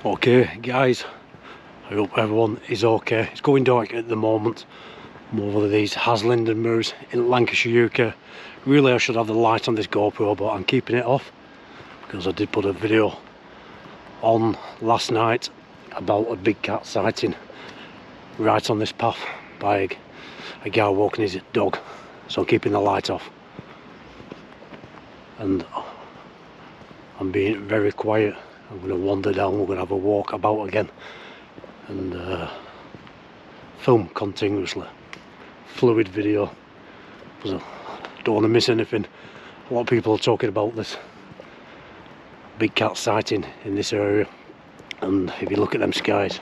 Okay guys, I hope everyone is okay. It's going dark at the moment. I'm over these Haslingden moors in Lancashire, UK. Really I should have the light on this GoPro, but I'm keeping it off because I did put a video on last night about a big cat sighting right on this path by a guy walking his dog, so I'm keeping the light off and I'm being very quiet. I'm going to wander down, we're going to have a walk about again and film continuously, fluid video, because I don't want to miss anything. A lot of people are talking about this big cat sighting in this area, and if you look at them skies,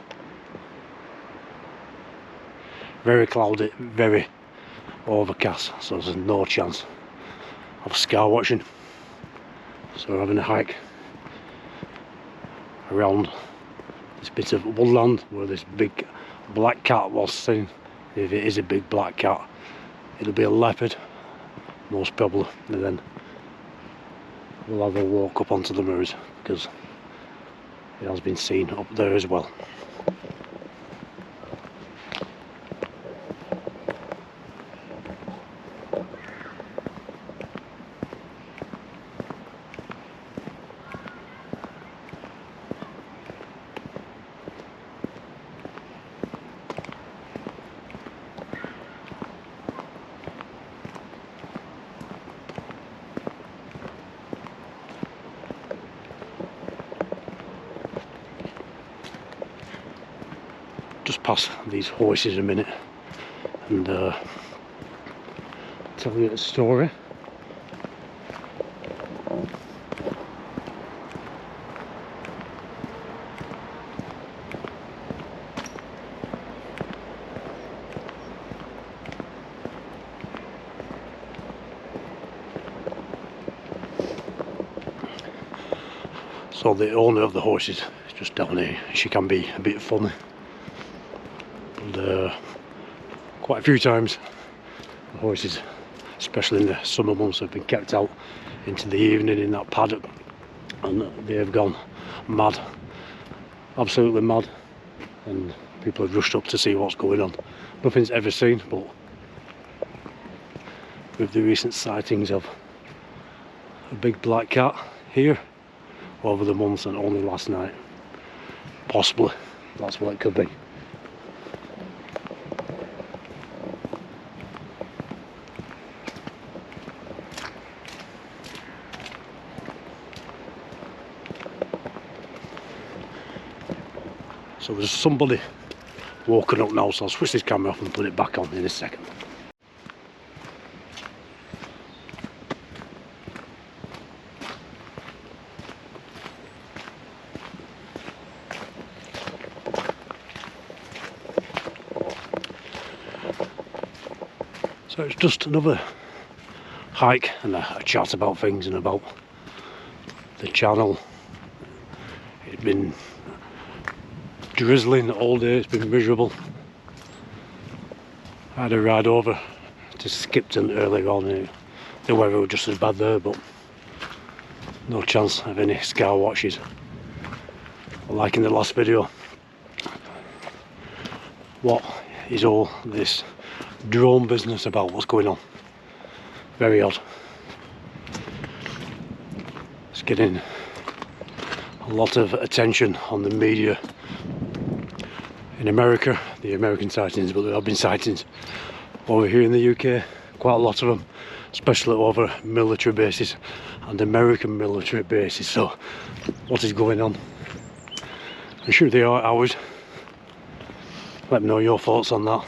very cloudy, very overcast, so there's no chance of sky watching. So we're having a hike around this bit of woodland where this big black cat was seen. If it is a big black cat, it'll be a leopard most probably, and then we'll have a walk up onto the moors because it has been seen up there as well. Just past these horses a minute and tell you a story. So the owner of the horses is just down here. She can be a bit funny. And quite a few times the horses, especially in the summer months, have been kept out into the evening in that paddock and they have gone mad, absolutely mad, and people have rushed up to see what's going on. Nothing's ever seen, but with the recent sightings of a big black cat here over the months and only last night, possibly that's what it could be. So there's somebody walking up now, so I'll switch this camera off and put it back on in a second. So it's just another hike and a chat about things and about the channel. It's been drizzling all day, it's been miserable. I had a ride over to Skipton earlier on and the weather was just as bad there, but no chance of any sky watches. Like in the last video, what is all this drone business about? What's going on? Very odd. It's getting a lot of attention on the media in America, the American sightings, but there have been sightings over here in the UK, quite a lot of them, especially over military bases and American military bases. So what is going on? I'm sure they are ours. Let me know your thoughts on that.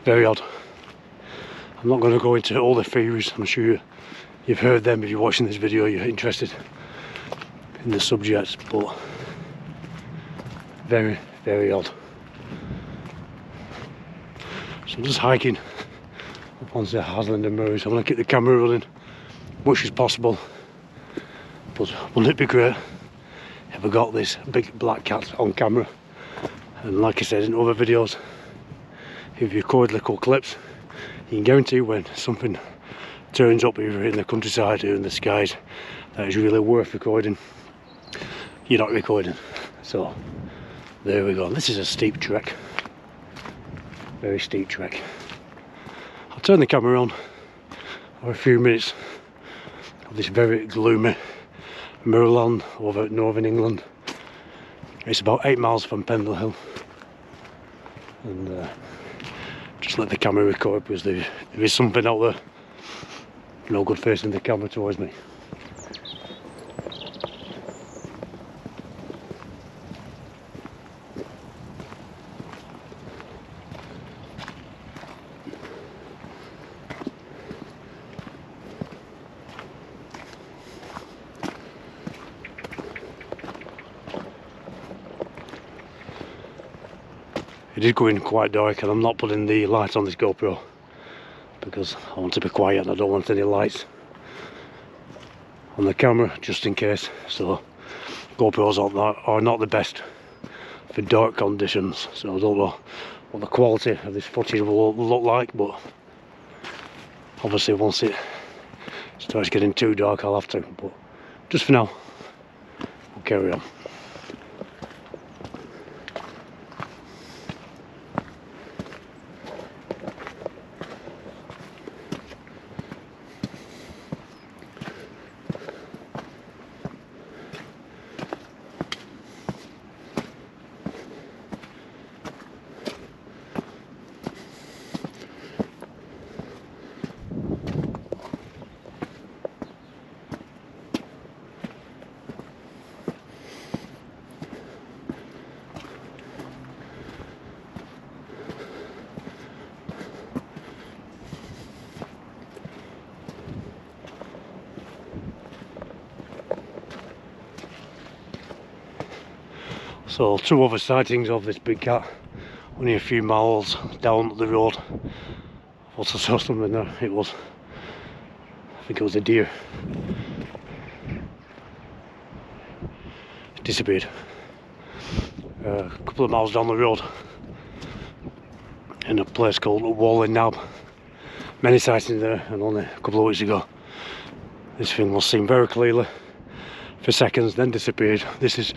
Very odd. I'm not going to go into all the theories, I'm sure you've heard them. If you're watching this video, you're interested in the subject, but very, very odd. So I'm just hiking up onto the Haslingden moors. I want to keep the camera running much as possible, but wouldn't it be great if I got this big black cat on camera? And like I said in other videos, if you record little clips, you can guarantee when something turns up either in the countryside or in the skies that is really worth recording. you're not recording. So there we go. This is a steep trek, very steep trek. I'll turn the camera on for a few minutes of this very gloomy moorland over northern England. It's about 8 miles from Pendle Hill, and just let the camera record because there is something out there. No good facing the camera towards me. It is going quite dark, and I'm not putting the light on this GoPro because I want to be quiet and I don't want any lights on the camera just in case. So GoPros are not the best for dark conditions, so I don't know what the quality of this footage will look like, but obviously once it starts getting too dark I'll have to, but just for now we'll carry on. So 2 other sightings of this big cat, only a few miles down the road. I also saw something there. I think it was a deer. It disappeared. A couple of miles down the road, in a place called Walling Nab. Many sightings there, and only a couple of weeks ago this thing was seen very clearly for seconds, then disappeared. This is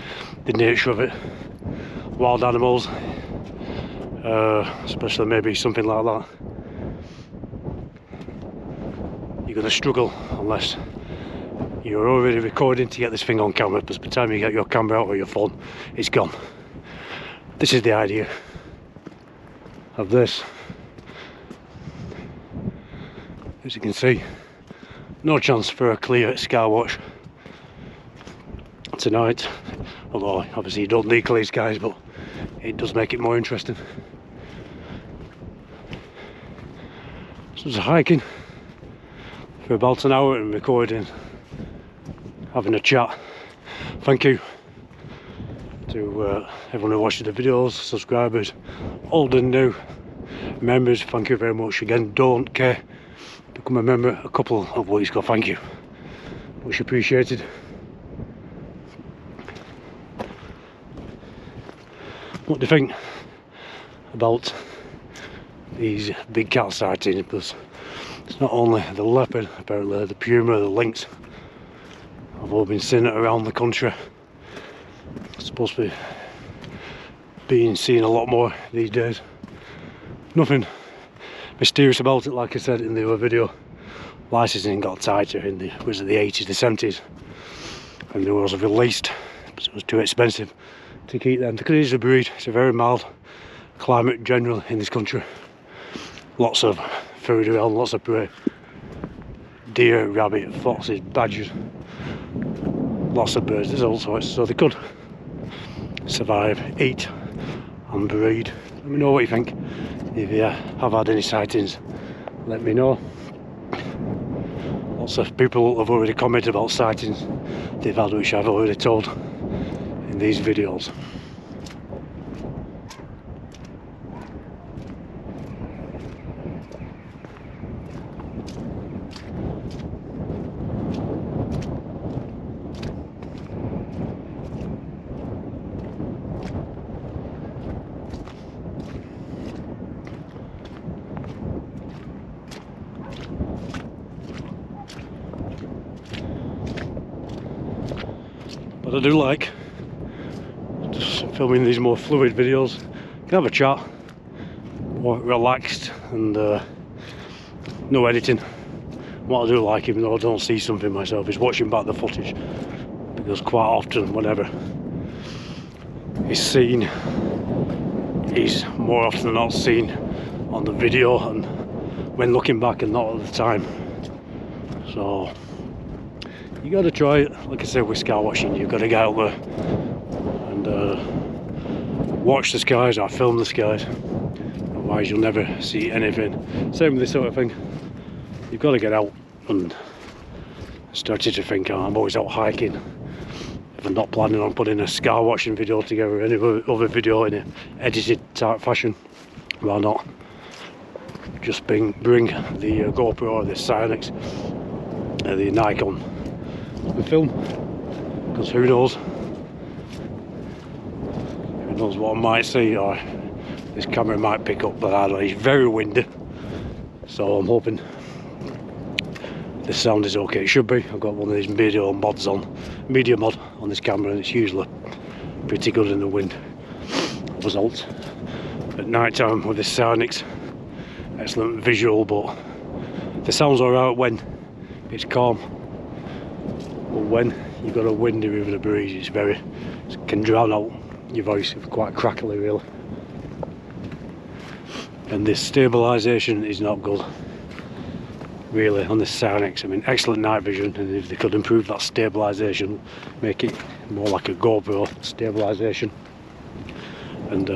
the nature of it. Wild animals, especially maybe something like that, you're going to struggle unless you're already recording to get this thing on camera, because by the time you get your camera out or your phone, it's gone. This is the idea of this. As you can see, no chance for a clear sky watch tonight, although obviously you don't need clear skies, but it does make it more interesting. So just hiking for about an hour and recording, having a chat. Thank you to everyone who watches the videos, subscribers, old and new, members. Thank you very much. Again, don't care, become a member a couple of weeks ago. Thank you, much appreciated. What do you think about these big cat sightings? Because it's not only the leopard, apparently the puma, the lynx have all been seen around the country. It's supposed to be being seen a lot more these days. Nothing mysterious about it, like I said in the other video. Licensing got tighter in the 80s, the 70s, and there was released because it was too expensive to keep them. Because it is a breed, it's a very mild climate general in this country. Lots of food around, lots of prey. Deer, rabbit, foxes, badgers, lots of birds, there's all sorts. So they could survive, eat and breed. Let me know what you think. If you have had any sightings, let me know. Lots of people have already commented about sightings they've had, which I've already told in these videos. But I do like Just filming these more fluid videos. Can have a chat, more relaxed, and no editing. What I do like, even though I don't see something myself, is watching back the footage, because quite often, whenever it's seen, is more often than not seen on the video, and when looking back, and not at the time. So you got to try it. Like I said, with sky watching, you've got to get out there and watch the skies, or film the skies. Otherwise, you'll never see anything. Same with this sort of thing. You've got to get out, and started to think, oh, I'm always out hiking. If I'm not planning on putting a sky watching video together, any other video in an edited type fashion, why not just bring the GoPro or the Silex, the Nikon, and film? Because who knows what I might see, or this camera might pick up. But I don't know, it's very windy, so I'm hoping the sound is okay. It should be. I've got one of these media mod on this camera, and it's usually pretty good in the wind. Results at night time with this Silex, excellent visual, but the sound's alright when it's calm. But when you've got a wind or even a breeze, it can drown out your voice. It's quite crackly, really. And this stabilisation is not good, really, on this Silex. I mean, excellent night vision, and if they could improve that stabilisation, make it more like a GoPro stabilisation, and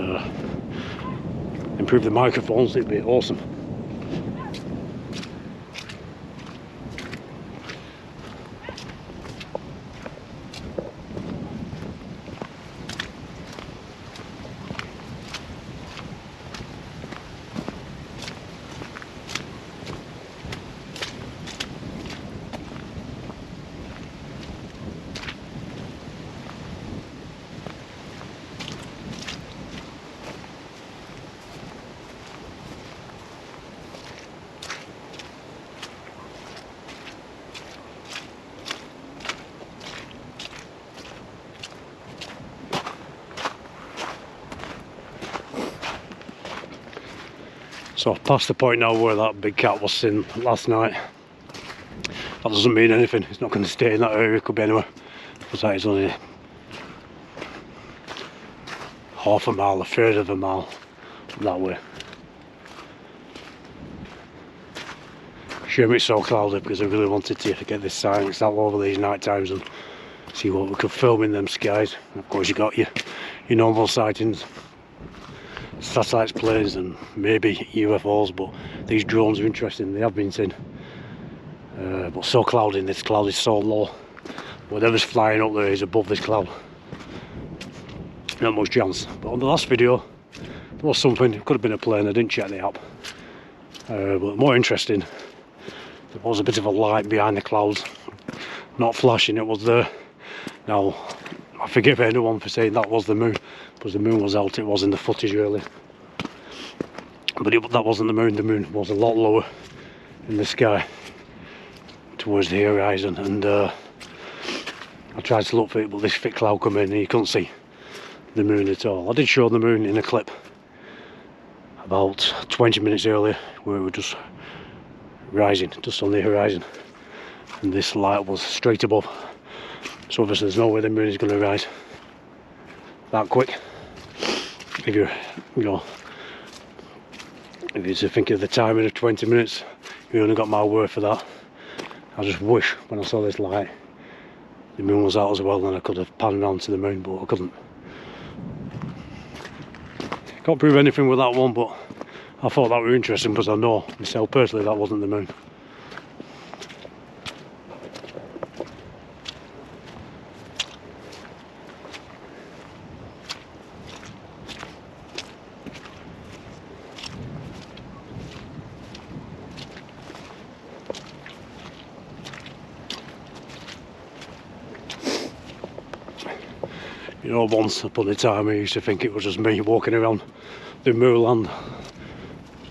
improve the microphones, it'd be awesome. So past the point now where that big cat was seen last night. That doesn't mean anything. It's not going to stay in that area. It could be anywhere. Because that is only half a mile, a third of a mile that way. Shame it's so cloudy, because I really wanted to get this Silex out over these night times and see what we could film in them skies. And of course, you got your normal sightings, satellites, planes, and maybe UFOs, but these drones are interesting. They have been seen, but so cloudy, and this cloud is so low. Whatever's flying up there is above this cloud. Not much chance. But on the last video, there was something. It could have been a plane. I didn't check the app. But more interesting, there was a bit of a light behind the clouds, not flashing. It was there. Now, I forgive anyone for saying that was the moon, because the moon was out. It was in the footage earlier, but that wasn't the moon. The moon was a lot lower in the sky towards the horizon, and I tried to look for it, but this thick cloud come in and you couldn't see the moon at all. I did show the moon in a clip about 20 minutes earlier, where it was just rising, just on the horizon, and this light was straight above. So obviously there's no way the moon is going to rise that quick. If you're to think of the timing of 20 minutes, you only got my word for that. I just wish when I saw this light the moon was out as well, and I could have panned on to the moon, but I couldn't. Can't prove anything with that one, but I thought that were interesting, because I know myself personally that wasn't the moon. You know, once upon a time I used to think it was just me walking around the moorland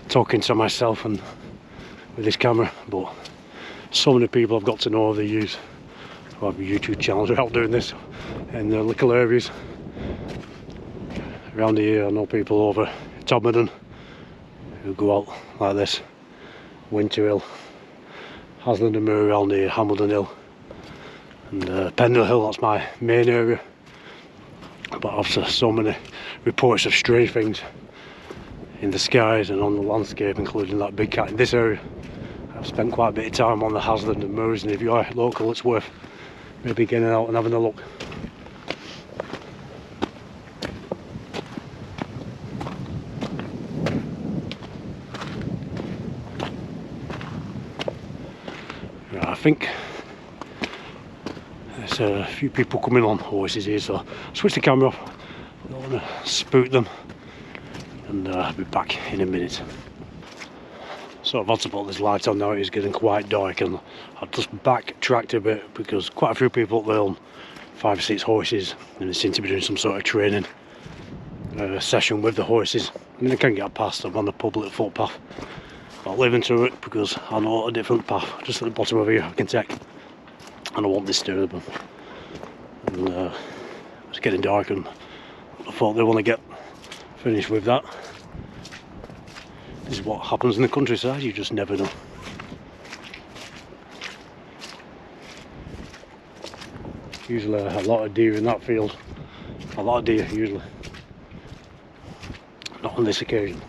talking to myself and with this camera, but so many people I've got to know over the years who have YouTube channels are out doing this in the little areas, around here. I know people over Todmorden who go out like this. Winter Hill, Haslingden Moor around here, Hamilton Hill, and Pendle Hill, that's my main area. But I've so many reports of strange things in the skies and on the landscape, including that big cat in this area. I've spent quite a bit of time on the Haslingden Moors, and if you are local, it's worth maybe getting out and having a look. Right, I think there's a few people coming on horses here, so I'll switch the camera off. I don't want to spook them, and I'll be back in a minute. So I've had to put this light on now. It's getting quite dark, and I've just backtracked a bit because quite a few people up there on 5 or 6 horses, and they seem to be doing some sort of training session with the horses. I mean, I can get past them on the public footpath. I'll leave them to it because I know a different path just at the bottom of here I can take, and I won't disturb them. And it's getting dark, and I thought they want to get finished with that. This is what happens in the countryside, you just never know. Usually a lot of deer in that field. A lot of deer usually. Not on this occasion.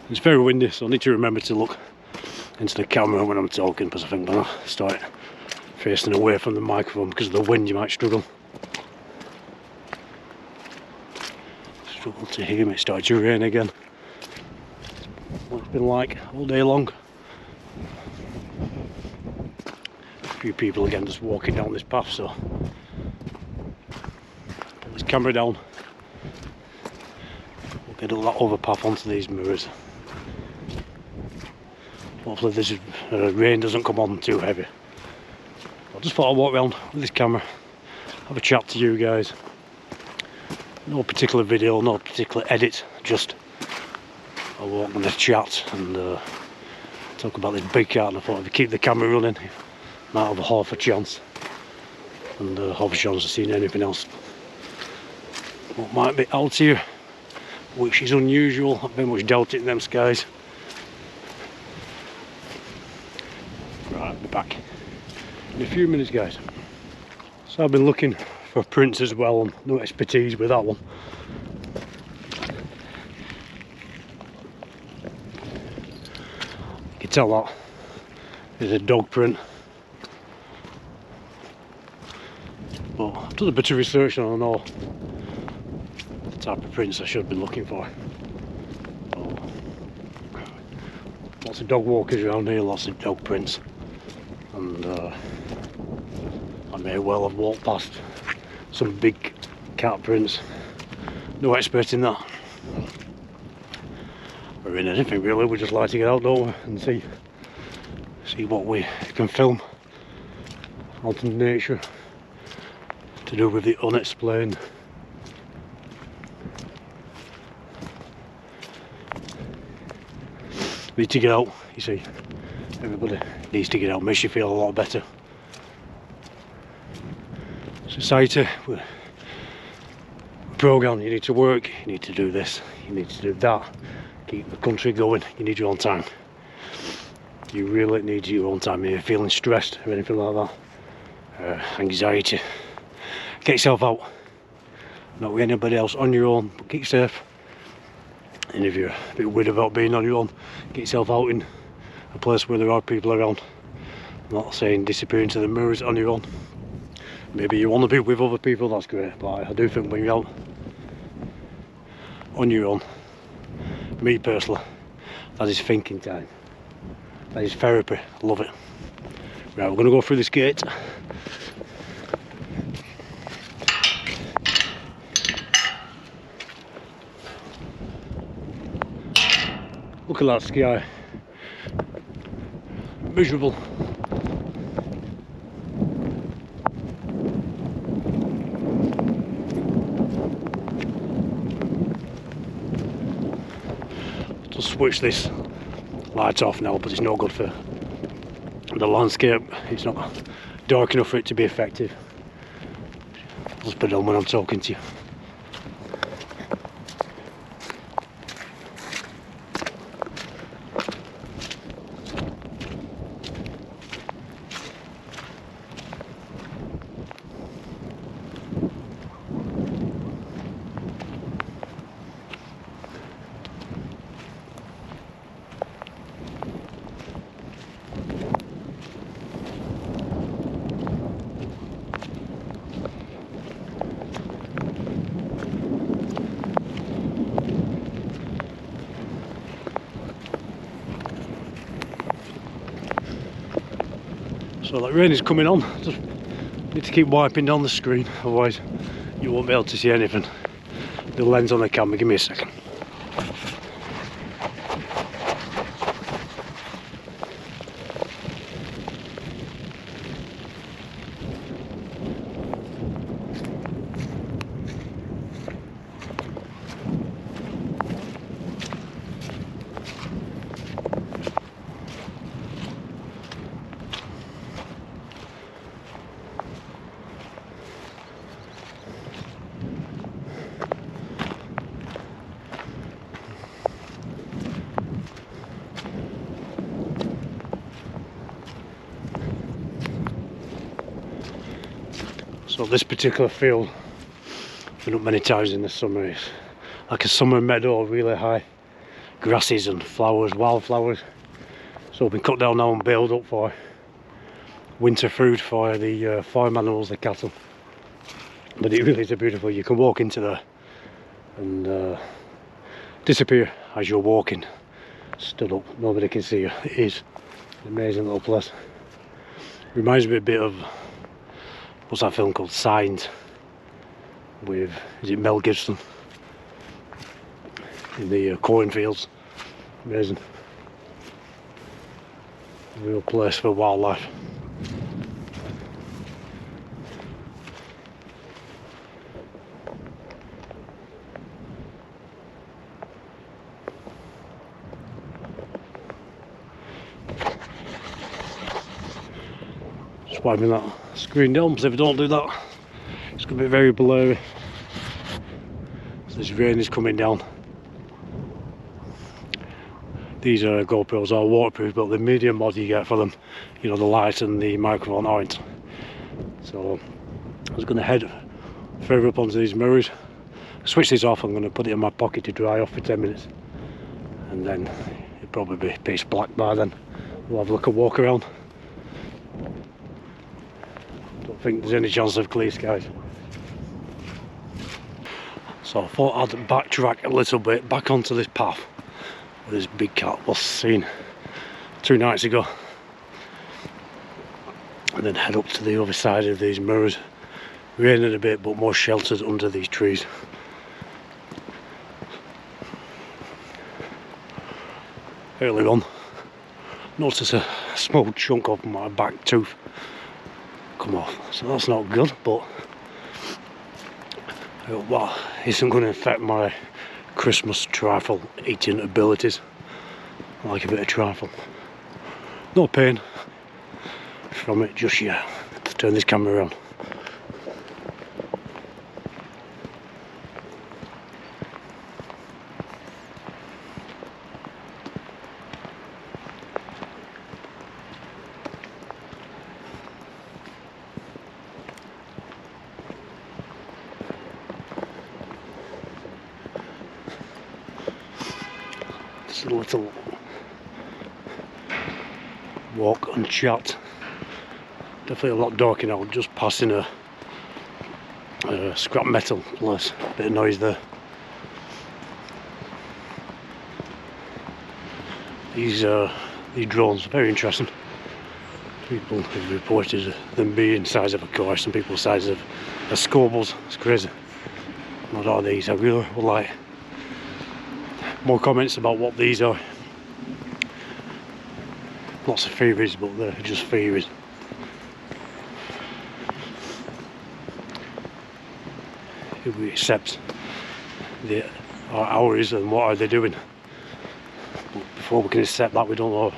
It's very windy, so I need to remember to look into the camera when I'm talking, because I think when I start facing away from the microphone because of the wind you might struggle. Struggle to hear me. It started to rain again. What it's been like all day long. A few people again just walking down this path, so put this camera down. We'll get all that overpath onto these mirrors. Hopefully this rain doesn't come on too heavy. I just thought I'd walk around with this camera, have a chat to you guys. No particular video, no particular edit, just I'll walk and chat and talk about this big cat. And I thought if you keep the camera running, you might have a half a chance, and half a chance of seeing anything else what might be out here, which is unusual. I very much doubt it in them skies. Right, I'll be back in a few minutes, guys. So I've been looking for prints as well, and no expertise with that one. You can tell that is a dog print, but I've done a bit of research and I know the type of prints I should be looking for. So, lots of dog walkers around here, lots of dog prints, and I may well have walked past some big cat prints. No expert in that. Or in anything really, we just like to get out, don't we, and see what we can film out in nature to do with the unexplained. We need to get out, you see. Everybody needs to get out, makes you feel a lot better. Society, we're programmed, you need to work, you need to do this, you need to do that, keep the country going, you need your own time. You really need your own time. If you're feeling stressed or anything like that, anxiety, get yourself out, not with anybody else, on your own, but keep safe. And if you're a bit worried about being on your own, get yourself out in a place where there are people around. I'm not saying disappear into the moors on your own. Maybe you want to be with other people, that's great, but I do think when you're out on your own, me personally, that is thinking time. That is therapy. I love it. Right, we're going to go through this gate. Look at that sky. Miserable. Just switch this light off now, but it's no good for the landscape. It's not dark enough for it to be effective. I'll just put it on when I'm talking to you. So that rain is coming on. Just need to keep wiping down the screen, otherwise you won't be able to see anything. The lens on the camera, give me a second. So this particular field, I've been up many times in the summer, it's like a summer meadow, really high grasses and flowers, wildflowers. So it's been cut down now and baled up for winter food for the farm animals, the cattle. But it really is a beautiful, you can walk into there and disappear as you're walking, stood up, nobody can see you. It is an amazing little place. Reminds me a bit of, what's that film called, Signs, with, is it Mel Gibson, in the cornfields. Amazing. A real place for wildlife. Just wiping that screen down, because if I don't do that, it's going to be very blurry. So this rain is coming down. These GoPros are waterproof, but the medium mod you get for them, you know, the light and the microphone aren't. So I was going to head further up onto these mirrors, switch these off. I'm going to put it in my pocket to dry off for 10 minutes, and then it'll probably be pitch black by then. We'll have a look and walk around. Don't think there's any chance of clear skies. So I thought I'd backtrack a little bit back onto this path where this big cat was seen 2 nights ago, and then head up to the other side of these mirrors. Raining a bit, but more sheltered under these trees. Earlier on, noticed a small chunk of my back tooth come off, so that's not good, but well, isn't going to affect my Christmas trifle eating abilities. I like a bit of trifle. No pain from it just yet. Let's turn this camera around. Just a little walk and chat. Definitely a lot darker now, just passing a scrap metal place. Bit of noise there. These drones are very interesting. People have reported them being the size of a car, some people the size of a school bus. It's crazy. Not all these. I really would like more comments about what these are. Lots of theories, but they're just theories. If we accept our hours and what are they doing, but before we can accept that, we don't know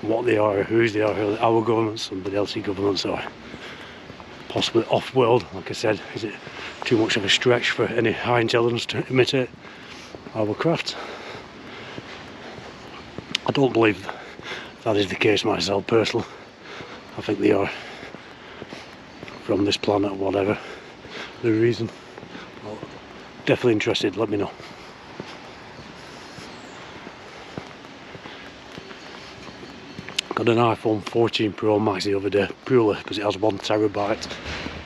what they are, whose they are, our governments, somebody else's governments, or possibly off-world. Like I said, is it too much of a stretch for any high intelligence to imitate our craft? I don't believe that is the case myself personally. I think they are from this planet, whatever the reason. Well, definitely interested, let me know. Got an iPhone 14 Pro Max the other day, purely because it has 1 terabyte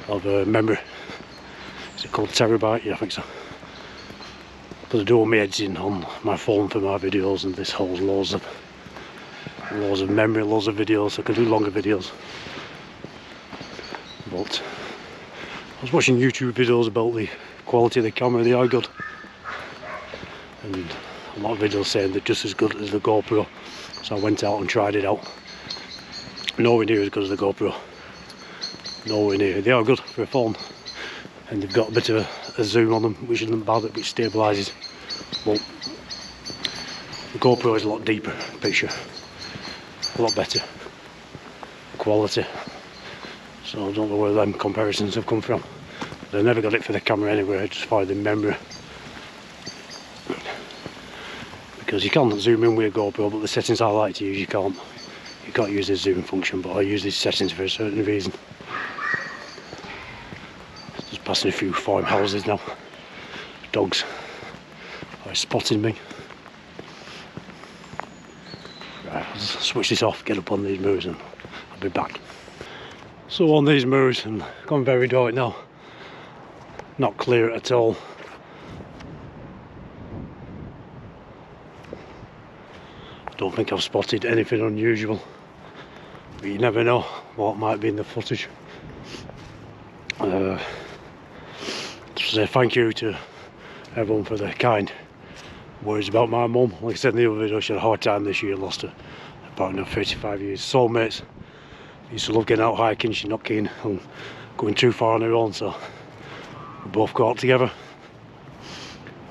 of memory. Is it called terabyte? Yeah, I think so. But I do all my editing on my phone for my videos, and this holds loads of memory, loads of videos. I can do longer videos. But I was watching YouTube videos about the quality of the camera, they are good, and a lot of videos saying they're just as good as the GoPro, so I went out and tried it out. Nowhere near as good as the GoPro, nowhere near. They are good for a phone, and they've got a bit of a zoom on them, which isn't bad, which stabilises, but the GoPro is a lot deeper picture, a lot better quality, so I don't know where them comparisons have come from. But I never got it for the camera anyway, I just fired the memory, because you can't zoom in with a GoPro, but the settings I like to use you can't use the zoom function, but I use these settings for a certain reason. Just passing a few farmhouses now, dogs are spotting me. Right, I'll just switch this off, get up on these mirrors and I'll be back. So on these mirrors, and gone very dark now, not clear at all. I don't think I've spotted anything unusual, but you never know what might be in the footage. Just say thank you to everyone for their kind words about my mum. Like I said in the other video, she had a hard time this year, lost her partner of 35 years. Soulmates, used to love getting out hiking, she's not keen on going too far on her own, so we both go out together.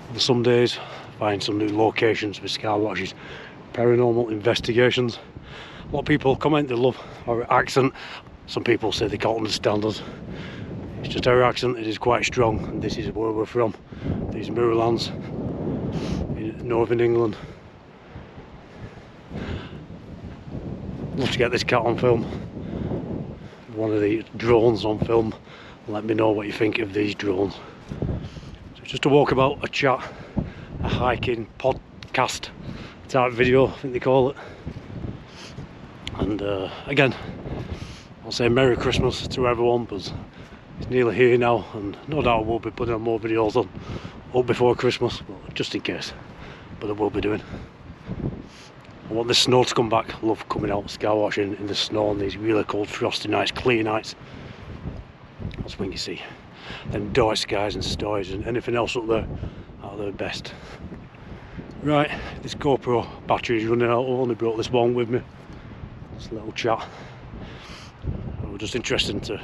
And some days find some new locations for sky watches, paranormal investigations. A lot of people comment they love our accent. Some people say they can't understand us. It's just our accent, it is quite strong, and this is where we're from, these Moorlands in northern England. Love to get this cat on film, one of the drones on film. Let me know what you think of these drones. So just a walkabout, a chat, a hiking podcast type video, I think they call it. And again, I'll say Merry Christmas to everyone, because it's nearly here now, and no doubt I will be putting on more videos up before Christmas, but just in case. But I will be doing. I want the snow to come back. I love coming out sky watching in the snow on these really cold frosty nights, clear nights. That's when you see them dark skies and stars and anything else up there at their best. Right, this GoPro battery is running out. I've only brought this one with me. Just a little chat. It was just interesting to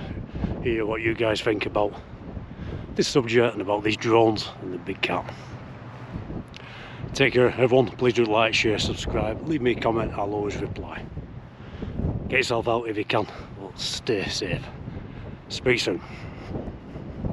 hear what you guys think about this subject and about these drones and the big cat. Take care everyone, please do like, share, subscribe, leave me a comment, I'll always reply. Get yourself out if you can, but stay safe. Speak soon.